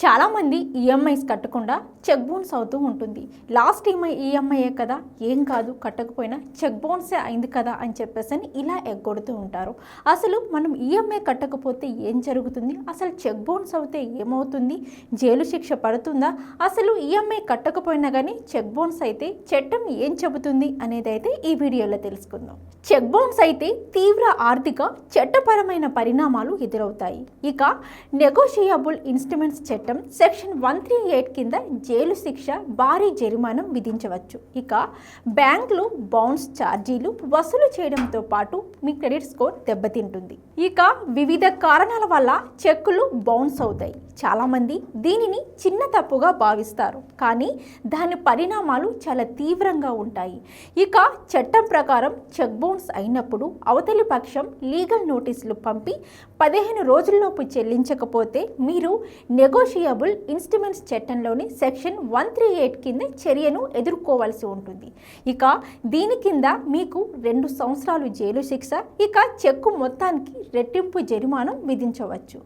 చాలామంది ఈఎంఐస్ కట్టకుండా check bounce అవుతూ ఉంటుంది. లాస్ట్ ఈఎంఐయే కదా, ఏం కాదు కట్టకపోయినా చెక్ బౌన్సే అయింది కదా అని చెప్పేసి ఇలా ఎగ్గొడుతూ ఉంటారు. అసలు మనం ఈఎంఐ కట్టకపోతే ఏం జరుగుతుంది, అసలు చెక్ బౌన్స్ అవుతే ఏమవుతుంది, జైలు శిక్ష పడుతుందా, అసలు ఈఎంఐ కట్టకపోయినా కానీ చెక్ బౌన్స్ అయితే చట్టం ఏం చెబుతుంది అనేది అయితే ఈ వీడియోలో తెలుసుకుందాం. చెక్ బౌన్స్ అయితే తీవ్ర ఆర్థిక చట్టపరమైన పరిణామాలు ఎదురవుతాయి. ఇక నెగోషియబుల్ ఇన్స్ట్రుమెంట్స్ చట్టం సెక్షన్ 138 కింద జైలు శిక్ష, భారీ జరిమానం విధించవచ్చు. ఇక బ్యాంకులు బౌన్స్ ఛార్జీలు వసూలు చేయడంతో పాటు మీ క్రెడిట్ స్కోర్ దెబ్బతింటుంది. ఇక వివిధ కారణాల వల్ల చెక్కులు బౌన్స్ అవుతాయి. చాలామంది దీనిని చిన్న తప్పుగా భావిస్తారు, కానీ దాని పరిణామాలు చాలా తీవ్రంగా ఉంటాయి. ఇక చట్టం ప్రకారం చెక్ బౌన్స్ అయినప్పుడు అవతలి పక్షం లీగల్ నోటీసులు పంపి 15 రోజుల్లోపు చెల్లించకపోతే మీరు నెగోషియబుల్ ఇన్స్ట్రుమెంట్స్ చట్టంలోని సెక్షన్ 138 కింద చర్యను ఎదుర్కోవాల్సి ఉంటుంది. ఇక దీని కింద మీకు 2 సంవత్సరాలు జైలు శిక్ష, ఇక చెక్కు మొత్తానికి రెట్టింపు జరిమానం విధించవచ్చు.